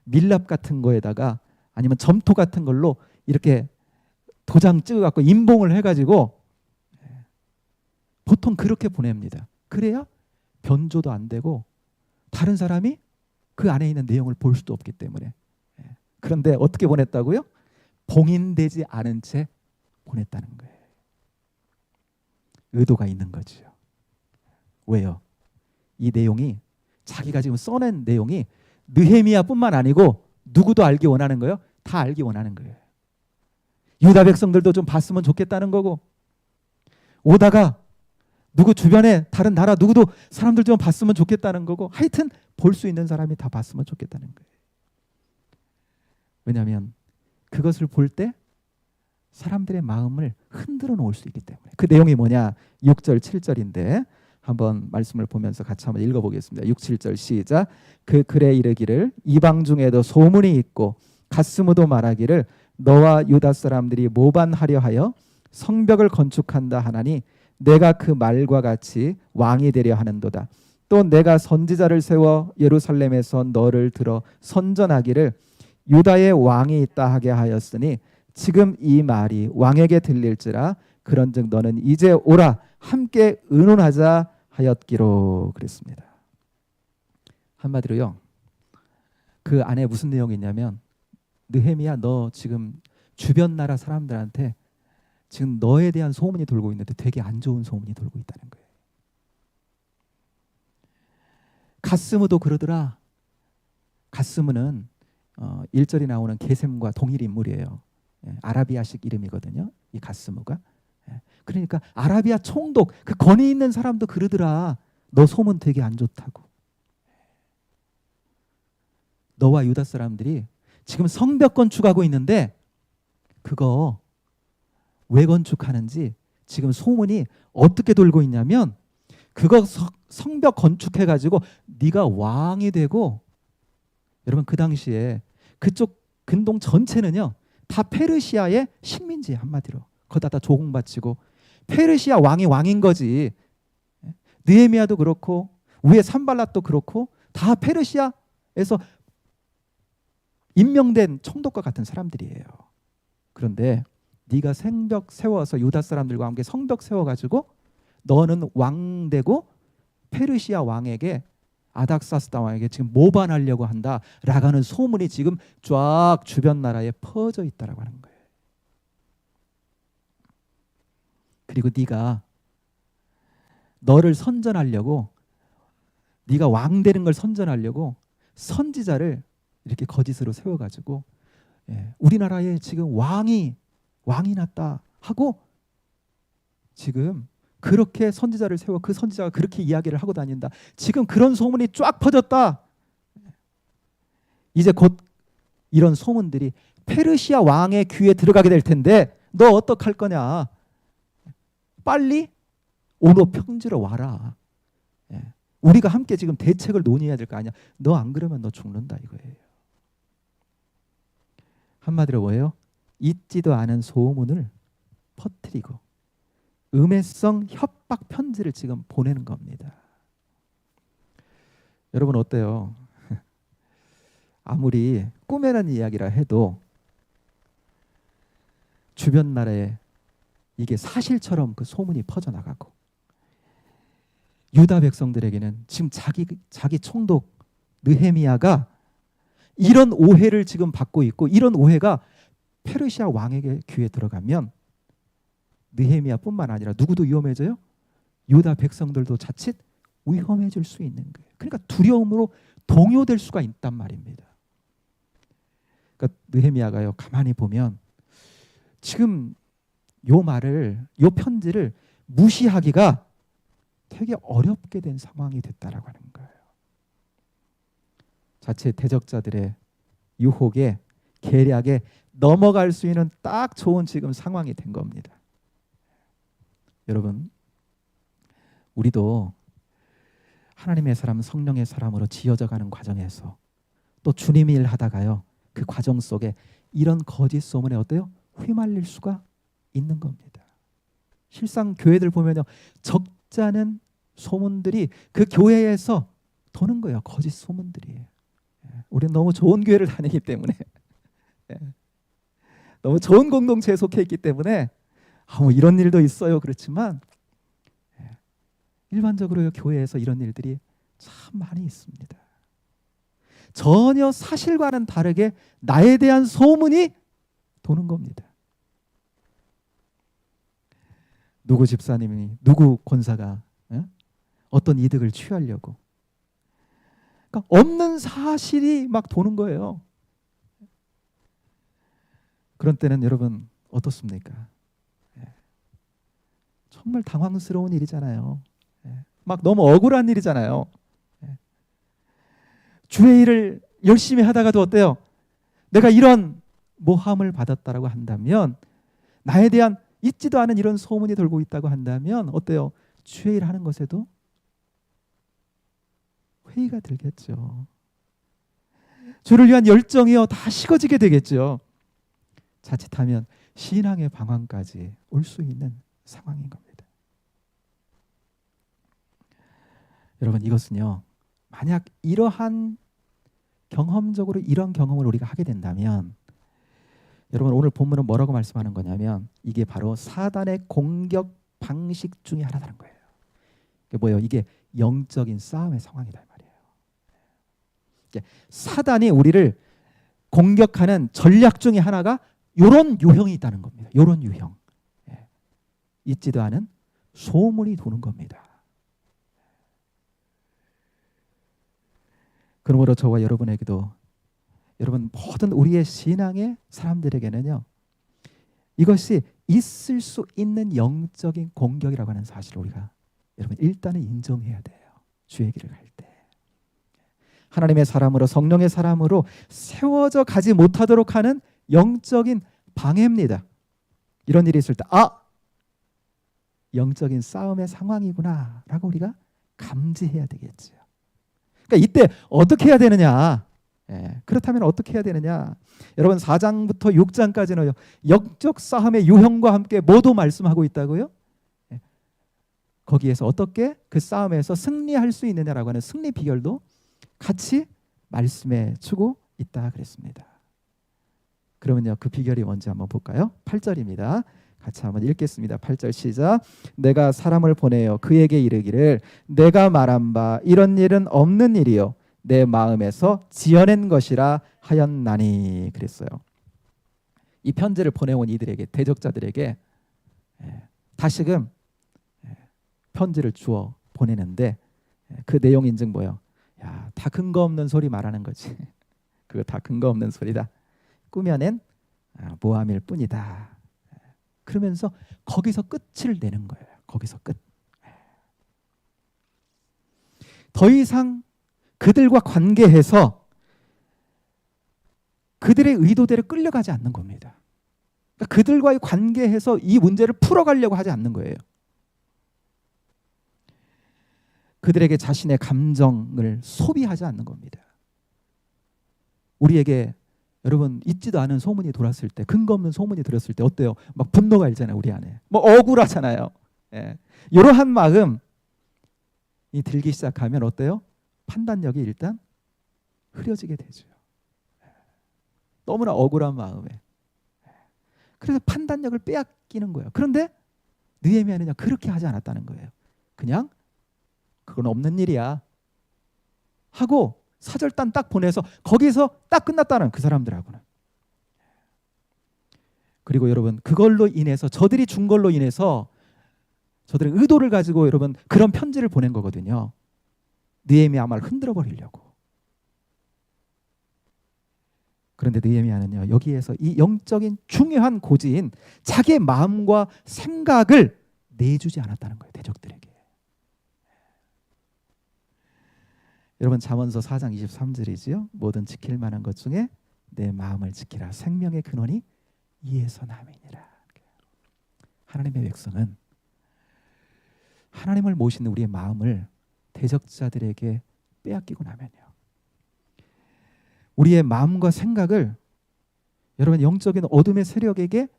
밀랍 같은 거에다가 아니면 점토 같은 걸로 이렇게 도장 찍어갖고 인봉을 해가지고 보통 그렇게 보냅니다. 그래야 변조도 안 되고 다른 사람이 그 안에 있는 내용을 볼 수도 없기 때문에. 그런데 어떻게 보냈다고요? 봉인되지 않은 채 보냈다는 거예요. 의도가 있는 거죠. 왜요? 이 내용이 자기가 지금 써낸 내용이 느헤미야뿐만 아니고 누구도 알기 원하는 거예요? 다 알기 원하는 거예요. 유다 백성들도 좀 봤으면 좋겠다는 거고, 오다가 누구 주변에 다른 나라 누구도 사람들 좀 봤으면 좋겠다는 거고, 하여튼 볼 수 있는 사람이 다 봤으면 좋겠다는 거예요. 왜냐하면 그것을 볼 때 사람들의 마음을 흔들어 놓을 수 있기 때문에. 그 내용이 뭐냐? 6절 7절인데 한번 말씀을 보면서 같이 한번 읽어보겠습니다. 6, 7절 시작. 그 글에 이르기를 이방 중에도 소문이 있고 가스무도 말하기를 너와 유다 사람들이 모반하려 하여 성벽을 건축한다 하나니 내가 그 말과 같이 왕이 되려 하는도다. 또 내가 선지자를 세워 예루살렘에서 너를 들어 선전하기를 유다의 왕이 있다 하게 하였으니 지금 이 말이 왕에게 들릴지라. 그런즉 너는 이제 오라 함께 의논하자 하였기로. 그랬습니다. 한마디로요 그 안에 무슨 내용이 있냐면, 느헤미야 너 지금 주변 나라 사람들한테 지금 너에 대한 소문이 돌고 있는데 되게 안 좋은 소문이 돌고 있다는 거예요. 갓스무도 그러더라. 갓스무는 1절에 나오는 게셈과 동일 인물이에요. 아라비아식 이름이거든요. 이 갓스무가. 그러니까 아라비아 총독, 그 권위 있는 사람도 그러더라. 너 소문 되게 안 좋다고. 너와 유다 사람들이 지금 성벽 건축하고 있는데 그거 왜 건축하는지 지금 소문이 어떻게 돌고 있냐면 그거 성벽 건축해가지고 네가 왕이 되고, 여러분 그 당시에 그쪽 근동 전체는요 다 페르시아의 식민지, 한마디로 거기다 다 조공 바치고 페르시아 왕이 왕인 거지. 느헤미야도 그렇고 위에 산발랏도 그렇고 다 페르시아에서 임명된 총독과 같은 사람들이에요. 그런데 네가 성벽 세워서 유다 사람들과 함께 성벽 세워가지고 너는 왕 되고 페르시아 왕에게, 아닥사스다 왕에게 지금 모반하려고 한다라고 하는 소문이 지금 쫙 주변 나라에 퍼져 있다라고 하는 거예요. 그리고 네가 너를 선전하려고, 네가 왕 되는 걸 선전하려고 선지자를 이렇게 거짓으로 세워가지고 우리나라에 지금 왕이 났다 하고 지금 그렇게 선지자를 세워 그 선지자가 그렇게 이야기를 하고 다닌다. 지금 그런 소문이 쫙 퍼졌다. 이제 곧 이런 소문들이 페르시아 왕의 귀에 들어가게 될 텐데 너 어떡할 거냐. 빨리 오노 평지로 와라. 우리가 함께 지금 대책을 논의해야 될 거 아니야. 너 안 그러면 너 죽는다 이거예요. 한마디로 뭐예요? 있지도 않은 소문을 퍼뜨리고 음해성 협박 편지를 지금 보내는 겁니다. 여러분 어때요? 아무리 꿈에는 이야기라 해도 주변 나라에 이게 사실처럼 그 소문이 퍼져나가고 유다 백성들에게는 지금 자기 총독 느헤미야가 이런 오해를 지금 받고 있고, 이런 오해가 페르시아 왕에게 귀에 들어가면 느헤미야뿐만 아니라 누구도 위험해져요? 유다 백성들도 자칫 위험해질 수 있는 거예요. 그러니까 두려움으로 동요될 수가 있단 말입니다. 그러니까 느헤미야가요 가만히 보면 지금 요 편지를 무시하기가 되게 어렵게 된 상황이 됐다라고 하는 거예요. 자체 대적자들의 유혹에 계략에 넘어갈 수 있는 딱 좋은 지금 상황이 된 겁니다. 여러분, 우리도 하나님의 사람, 성령의 사람으로 지어져 가는 과정에서 또 주님의 일 하다가요 그 과정 속에 이런 거짓 소문에 어때요? 휘말릴 수가 있는 겁니다. 실상 교회들 보면요 적잖은 소문들이 그 교회에서 도는 거예요. 거짓 소문들이에요. 우리는 너무 좋은 교회를 다니기 때문에 너무 좋은 공동체에 속해 있기 때문에 뭐 이런 일도 있어요. 그렇지만 일반적으로 교회에서 이런 일들이 참 많이 있습니다. 전혀 사실과는 다르게 나에 대한 소문이 도는 겁니다. 누구 집사님이 누구 권사가 어떤 이득을 취하려고, 그러니까 없는 사실이 막 도는 거예요. 그런 때는 여러분 어떻습니까? 정말 당황스러운 일이잖아요. 막 너무 억울한 일이잖아요. 주의 일을 열심히 하다가도 어때요? 내가 이런 모함을 받았다라고 한다면, 나에 대한 있지도 않은 이런 소문이 돌고 있다고 한다면 어때요? 주의 일 하는 것에도 회의가 들겠죠. 주를 위한 열정이요 다 식어지게 되겠죠. 자칫하면 신앙의 방황까지 올 수 있는 상황인 겁니다. 여러분 이것은요 만약 이러한 경험적으로 이런 경험을 우리가 하게 된다면, 여러분 오늘 본문은 뭐라고 말씀하는 거냐면 이게 바로 사단의 공격 방식 중에 하나라는 거예요. 이게 뭐예요? 이게 영적인 싸움의 상황이다 말이에요. 사단이 우리를 공격하는 전략 중에 하나가 이런 유형이 있다는 겁니다. 이런 유형. 있지도 않은 소문이 도는 겁니다. 그러므로 저와 여러분에게도, 여러분 모든 우리의 신앙의 사람들에게는요, 이것이 있을 수 있는 영적인 공격이라고 하는 사실을 우리가 여러분 일단은 인정해야 돼요. 주의 길을 갈 때 하나님의 사람으로, 성령의 사람으로 세워져 가지 못하도록 하는 영적인 방해입니다. 이런 일이 있을 때 영적인 싸움의 상황이구나 라고 우리가 감지해야 되겠죠. 그러니까 이때 어떻게 해야 되느냐? 그렇다면 어떻게 해야 되느냐? 여러분 4장부터 6장까지는 영적 싸움의 유형과 함께 모두 말씀하고 있다고요. 거기에서 어떻게 그 싸움에서 승리할 수 있느냐라고 하는 승리 비결도 같이 말씀해 주고 있다 그랬습니다. 그러면요, 그 비결이 뭔지 한번 볼까요? 8절입니다. 같이 한번 읽겠습니다. 8절 시작. 내가 사람을 보내어 그에게 이르기를 내가 말한 바 이런 일은 없는 일이요 내 마음에서 지어낸 것이라 하였나니 그랬어요. 이 편지를 보내온 이들에게, 대적자들에게 다시금 편지를 주어 보내는데 그 내용 인증 뭐예요? 야, 다 근거 없는 소리 말하는 거지. 그거 다 근거 없는 소리다. 꾸며낸 모함일 뿐이다. 그러면서 거기서 끝을 내는 거예요. 거기서 끝. 더 이상 그들과 관계해서 그들의 의도대로 끌려가지 않는 겁니다. 그러니까 그들과의 관계에서 이 문제를 풀어가려고 하지 않는 거예요. 그들에게 자신의 감정을 소비하지 않는 겁니다. 우리에게 여러분 있지도 않은 소문이 돌았을 때, 근거 없는 소문이 들었을 때 어때요? 막 분노가 일잖아요. 우리 안에 뭐 억울하잖아요. 이러한 마음이 들기 시작하면 어때요? 판단력이 일단 흐려지게 되죠. 너무나 억울한 마음에. 그래서 판단력을 빼앗기는 거예요. 그런데 느헤미야는요, 그렇게 하지 않았다는 거예요. 그냥 그건 없는 일이야 하고 사절단 딱 보내서 거기서 딱 끝났다는, 그 사람들하고는. 그리고 여러분 그걸로 인해서, 저들이 준 걸로 인해서 저들의 의도를 가지고 여러분 그런 편지를 보낸 거거든요. 느헤미야 말을 흔들어 버리려고. 그런데 느헤미야는요, 여기에서 이 영적인 중요한 고지인 자기의 마음과 생각을 내주지 않았다는 거예요. 대적들에게. 여러분 잠언서 4장 23절이지요. 뭐든 지킬 만한 것 중에 내 마음을 지키라. 생명의 근원이 이에서 남이니라. 하나님의 백성은 하나님을 모시는 우리의 마음을 대적자들에게 빼앗기고 나면요, 우리의 마음과 생각을 여러분 영적인 어둠의 세력이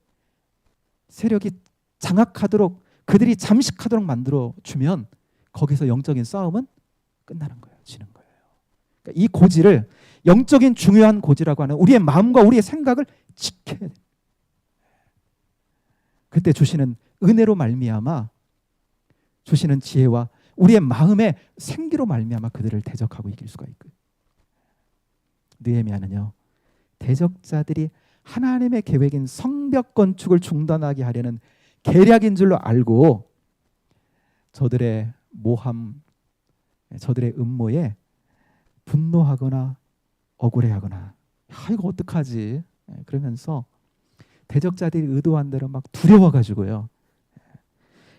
장악하도록, 그들이 잠식하도록 만들어 주면 거기서 영적인 싸움은 끝나는 거예요. 지는 거예요. 그러니까 이 고지를, 영적인 중요한 고지라고 하는 우리의 마음과 우리의 생각을 지켜야 돼요. 그때 주시는 은혜로 말미암아, 주시는 지혜와 우리의 마음의 생기로 말미암아 그들을 대적하고 이길 수가 있고요. 느헤미야는요, 대적자들이 하나님의 계획인 성벽 건축을 중단하게 하려는 계략인 줄로 알고 저들의 모함, 저들의 음모에 분노하거나 억울해하거나, 이거 어떡하지? 그러면서 대적자들이 의도한 대로 막 두려워가지고요,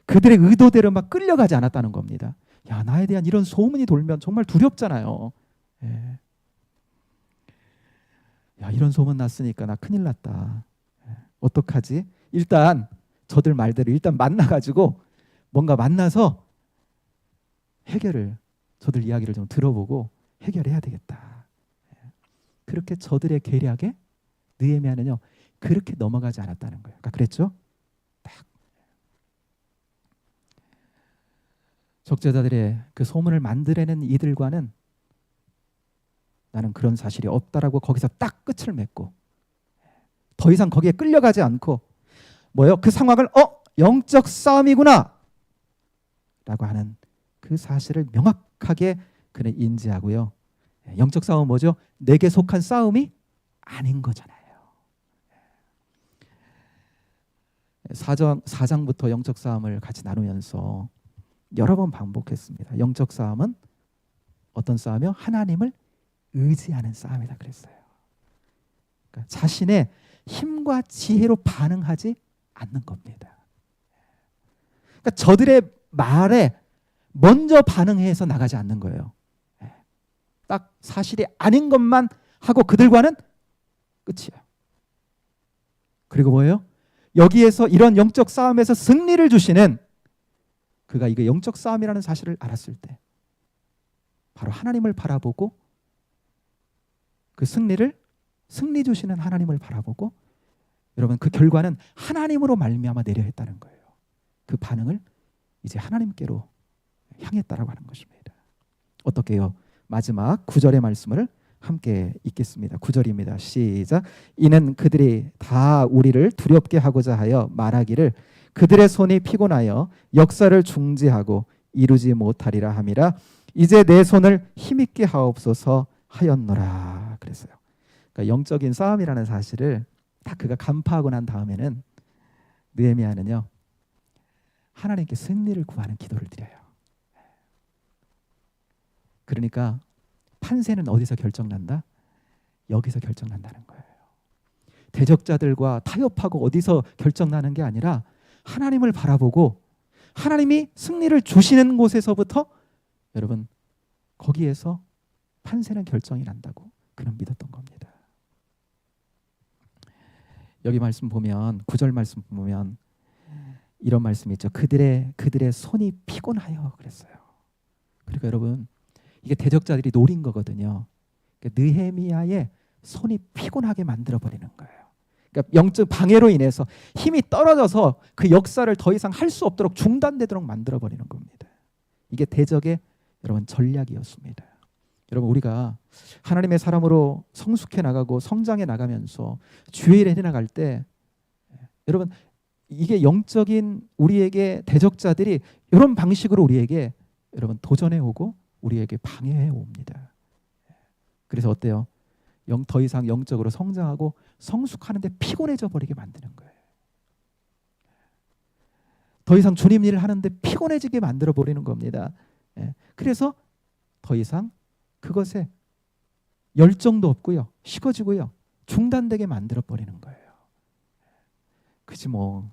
그들의 의도대로 막 끌려가지 않았다는 겁니다. 야, 나에 대한 이런 소문이 돌면 정말 두렵잖아요. 야, 이런 소문 났으니까 나 큰일 났다. 어떡하지? 일단 저들 말대로 일단 만나가지고 뭔가 만나서 해결을, 저들 이야기를 좀 들어보고 해결해야 되겠다. 그렇게 저들의 계략에 느헤미야는요, 그렇게 넘어가지 않았다는 거예요. 그러니까 그랬죠? 딱 적재자들의 그 소문을 만들어낸 이들과는 나는 그런 사실이 없다라고 거기서 딱 끝을 맺고 더 이상 거기에 끌려가지 않고 뭐요? 그 상황을 영적 싸움이구나 라고 하는 그 사실을 명확하게 그는 인지하고요. 영적 싸움은 뭐죠? 내게 속한 싸움이 아닌 거잖아요. 4장부터 영적 싸움을 같이 나누면서 여러 번 반복했습니다. 영적 싸움은 어떤 싸움이요? 하나님을 의지하는 싸움이다 그랬어요. 그러니까 자신의 힘과 지혜로 반응하지 않는 겁니다. 그러니까 저들의 말에 먼저 반응해서 나가지 않는 거예요. 딱 사실이 아닌 것만 하고 그들과는 끝이에요. 그리고 뭐예요? 여기에서 이런 영적 싸움에서 승리를 주시는, 그가 이게 영적 싸움이라는 사실을 알았을 때 바로 하나님을 바라보고, 그 승리 주시는 하나님을 바라보고, 여러분 그 결과는 하나님으로 말미암아 내려 했다는 거예요. 그 반응을 이제 하나님께로 향했다라고 하는 것입니다. 어떻게요? 마지막 9절의 말씀을 함께 읽겠습니다. 9절입니다. 시작. 이는 그들이 다 우리를 두렵게 하고자 하여 말하기를 그들의 손이 피곤하여 역사를 중지하고 이루지 못하리라 함이라. 이제 내 손을 힘있게 하옵소서 하였노라 그랬어요. 그러니까 영적인 싸움이라는 사실을 딱 그가 간파하고 난 다음에는 느헤미야는요, 하나님께 승리를 구하는 기도를 드려요. 그러니까 판세는 어디서 결정난다? 여기서 결정난다는 거예요. 대적자들과 타협하고 어디서 결정나는 게 아니라 하나님을 바라보고 하나님이 승리를 주시는 곳에서부터 여러분 거기에서 판세는 결정이 난다고 그는 믿었던 겁니다. 여기 말씀 보면 9절 말씀 보면 이런 말씀이 있죠. 그들의 손이 피곤하여 그랬어요. 그러니까 여러분 이게 대적자들이 노린 거거든요. 그러니까 느헤미야의 손이 피곤하게 만들어 버리는 거예요. 그러니까 영적 방해로 인해서 힘이 떨어져서 그 역사를 더 이상 할 수 없도록 중단되도록 만들어 버리는 겁니다. 이게 대적의 여러분 전략이었습니다. 여러분 우리가 하나님의 사람으로 성숙해 나가고 성장해 나가면서 주의를 해 나갈 때 여러분 이게 영적인 우리에게 대적자들이 이런 방식으로 우리에게 여러분 도전해 오고 우리에게 방해해 옵니다. 그래서 어때요? 더 이상 영적으로 성장하고 성숙하는데 피곤해져 버리게 만드는 거예요. 더 이상 주님 일을 하는데 피곤해지게 만들어 버리는 겁니다. 그래서 더 이상 그것에 열정도 없고요, 식어지고요, 중단되게 만들어 버리는 거예요. 그지 뭐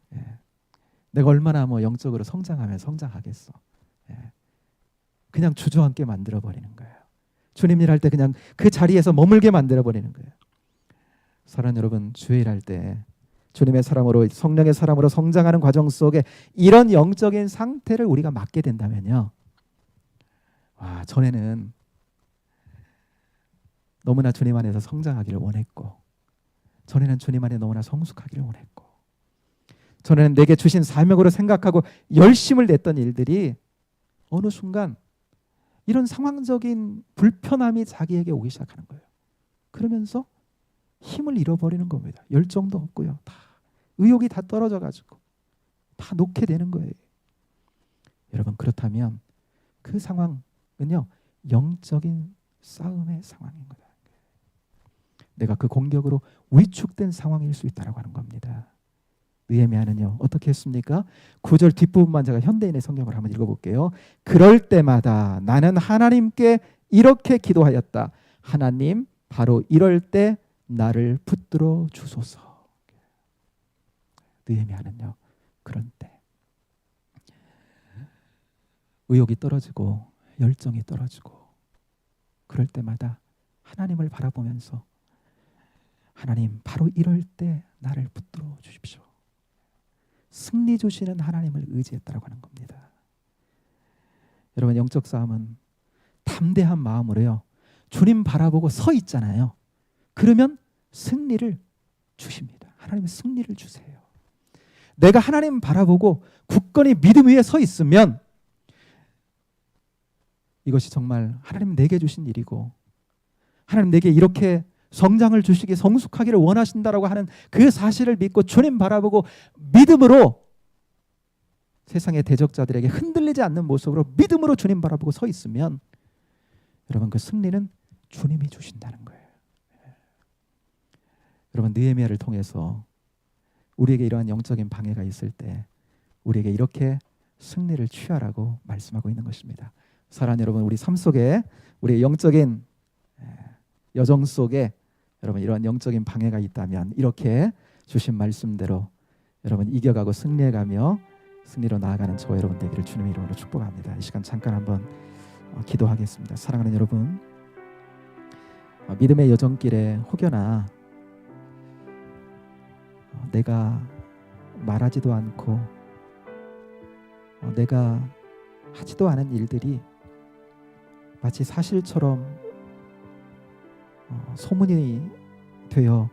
내가 얼마나 뭐 영적으로 성장하면 성장하겠어. 그냥 주저앉게 만들어 버리는 거예요. 주님 일 할 때 그냥 그 자리에서 머물게 만들어 버리는 거예요. 사랑하는 여러분, 주의 일할 때 주님의 사람으로 성령의 사람으로 성장하는 과정 속에 이런 영적인 상태를 우리가 맞게 된다면요, 와, 전에는 너무나 주님 안에서 성장하기를 원했고, 전에는 주님 안에 너무나 성숙하기를 원했고, 전에는 내게 주신 사명으로 생각하고 열심을 냈던 일들이 어느 순간 이런 상황적인 불편함이 자기에게 오기 시작하는 거예요. 그러면서 힘을 잃어버리는 겁니다. 열정도 없고요, 다 의욕이 다 떨어져 가지고 다 놓게 되는 거예요. 여러분 그렇다면 그 상황은요 영적인 싸움의 상황인 거다. 내가 그 공격으로 위축된 상황일 수 있다라고 하는 겁니다. 느헤미야는요 어떻게 했습니까? 9절 뒷부분만 제가 현대인의 성경을 한번 읽어볼게요. 그럴 때마다 나는 하나님께 이렇게 기도하였다. 하나님 바로 이럴 때 나를 붙들어 주소서. 느헤미야는요 그런 때 의욕이 떨어지고 열정이 떨어지고 그럴 때마다 하나님을 바라보면서 하나님 바로 이럴 때 나를 붙들어 주십시오. 승리 주시는 하나님을 의지했다라고 하는 겁니다. 여러분 영적 싸움은 담대한 마음으로요 주님 바라보고 서 있잖아요. 그러면 승리를 주십니다. 하나님은 승리를 주세요. 내가 하나님 바라보고 굳건히 믿음 위에 서 있으면 이것이 정말 하나님 내게 주신 일이고 하나님 내게 이렇게 성장을 주시기 성숙하기를 원하신다라고 하는 그 사실을 믿고 주님 바라보고 믿음으로 세상의 대적자들에게 흔들리지 않는 모습으로 믿음으로 주님 바라보고 서 있으면 여러분 그 승리는 주님이 주신다는 거예요. 여러분 느헤미야를 통해서 우리에게 이러한 영적인 방해가 있을 때 우리에게 이렇게 승리를 취하라고 말씀하고 있는 것입니다. 사랑하는 여러분, 우리 삶 속에 우리의 영적인 여정 속에 여러분 이런 영적인 방해가 있다면 이렇게 주신 말씀대로 여러분 이겨가고 승리해가며 승리로 나아가는 저와 여러분 되기를 주님의 이름으로 축복합니다. 이 시간 잠깐 한번 기도하겠습니다. 사랑하는 여러분, 믿음의 여정길에 혹여나 내가 말하지도 않고 내가 하지도 않은 일들이 마치 사실처럼 소문이 되어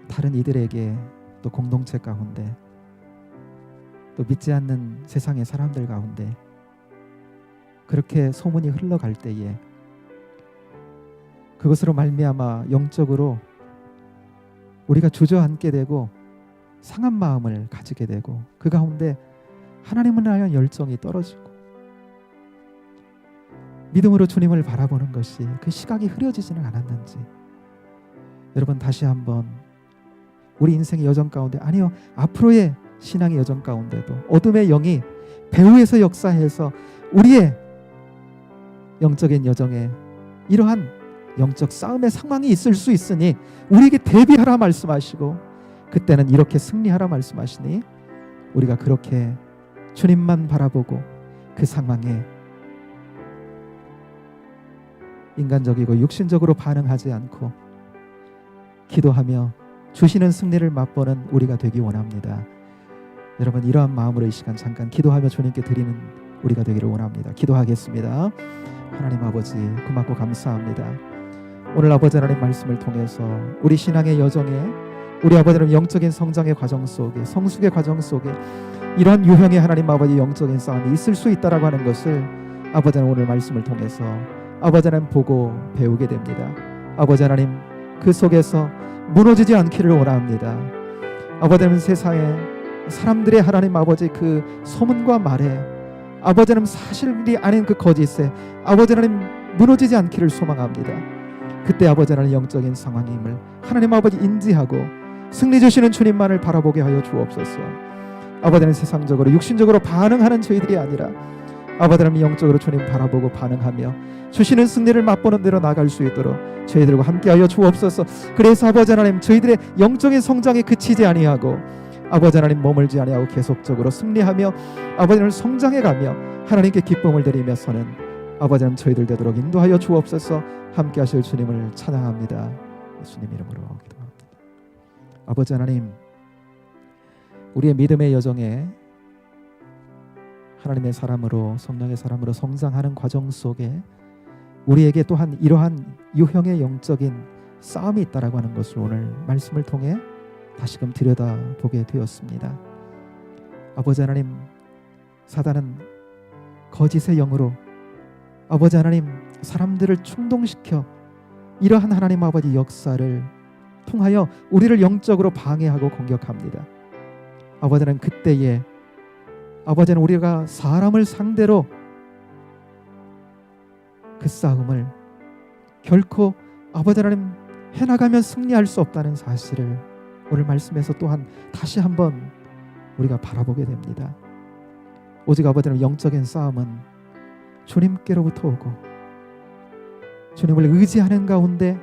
다른 이들에게 또 공동체 가운데 또 믿지 않는 세상의 사람들 가운데 그렇게 소문이 흘러갈 때에 그것으로 말미암아 영적으로 우리가 주저앉게 되고 상한 마음을 가지게 되고 그 가운데 하나님을 향한 열정이 떨어지고 믿음으로 주님을 바라보는 것이 그 시각이 흐려지지는 않았는지 여러분 다시 한번 우리 인생의 여정 가운데 아니요 앞으로의 신앙의 여정 가운데도 어둠의 영이 배후에서 역사해서 우리의 영적인 여정에 이러한 영적 싸움의 상황이 있을 수 있으니 우리에게 대비하라 말씀하시고 그때는 이렇게 승리하라 말씀하시니 우리가 그렇게 주님만 바라보고 그 상황에 인간적이고 육신적으로 반응하지 않고 기도하며 주시는 승리를 맛보는 우리가 되기 원합니다. 여러분 이러한 마음으로 이 시간 잠깐 기도하며 주님께 드리는 우리가 되기를 원합니다. 기도하겠습니다. 하나님 아버지 고맙고 감사합니다. 오늘 아버지 하나님 말씀을 통해서 우리 신앙의 여정에 우리 아버지 하나님 영적인 성장의 과정 속에 성숙의 과정 속에 이러한 유형의 하나님 아버지 영적인 싸움이 있을 수 있다라고 하는 것을 아버지 하나님 오늘 말씀을 통해서 아버지 하나님 보고 배우게 됩니다. 아버지 하나님 그 속에서 무너지지 않기를 원합니다. 아버지 하나님 세상에 사람들의 하나님 아버지 그 소문과 말에 아버지 하나님 사실이 아닌 그 거짓에 아버지 하나님 무너지지 않기를 소망합니다. 그때 아버지 하나님 영적인 상황임을 하나님 아버지 인지하고 승리 주시는 주님만을 바라보게 하여 주옵소서. 아버지 하나님 세상적으로 육신적으로 반응하는 저희들이 아니라 아버지 하나님 영적으로 주님 바라보고 반응하며 주시는 승리를 맛보는 대로 나갈 수 있도록 저희들과 함께하여 주옵소서. 그래서 아버지 하나님 저희들의 영적인 성장에 그치지 아니하고 아버지 하나님 머물지 아니하고 계속적으로 승리하며 아버지 하나님 성장해가며 하나님께 기쁨을 드리며 서는 아버지 하나님 저희들 되도록 인도하여 주옵소서. 함께하실 주님을 찬양합니다. 예수님 이름으로 기도합니다. 아버지 하나님 우리의 믿음의 여정에 하나님의 사람으로 성령의 사람으로 성장하는 과정 속에 우리에게 또한 이러한 유형의 영적인 싸움이 있다라고 하는 것을 오늘 말씀을 통해 다시금 들여다보게 되었습니다. 아버지 하나님 사단은 거짓의 영으로 아버지 하나님 사람들을 충동시켜 이러한 하나님 아버지 역사를 통하여 우리를 영적으로 방해하고 공격합니다. 아버지 하나님 그때에 아버지 하나님 우리가 사람을 상대로 그 싸움을 결코 아버지 하나님 해나가면 승리할 수 없다는 사실을 오늘 말씀에서 또한 다시 한번 우리가 바라보게 됩니다. 오직 아버지 하나님 영적인 싸움은 주님께로부터 오고 주님을 의지하는 가운데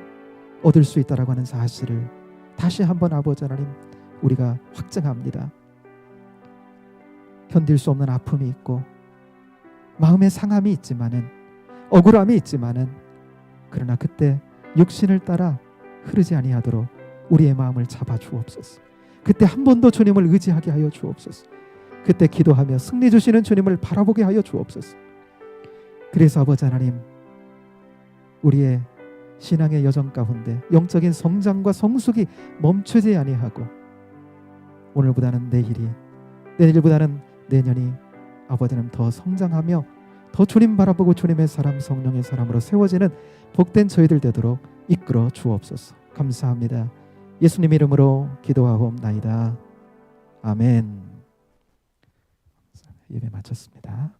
얻을 수 있다라고 하는 사실을 다시 한번 아버지 하나님 우리가 확증합니다. 견딜 수 없는 아픔이 있고 마음의 상함이 있지만은 억울함이 있지만은 그러나 그때 육신을 따라 흐르지 아니하도록 우리의 마음을 잡아 주옵소서. 그때 한 번 더 주님을 의지하게 하여 주옵소서. 그때 기도하며 승리 주시는 주님을 바라보게 하여 주옵소서. 그래서 아버지 하나님 우리의 신앙의 여정 가운데 영적인 성장과 성숙이 멈추지 아니하고 오늘보다는 내일이 내일보다는 내년이 아버지 하나님 더 성장하며 더 주님 바라보고 주님의 사람 성령의 사람으로 세워지는 복된 저희들 되도록 이끌어 주옵소서. 감사합니다. 예수님 이름으로 기도하옵나이다. 아멘. 예배 마쳤습니다.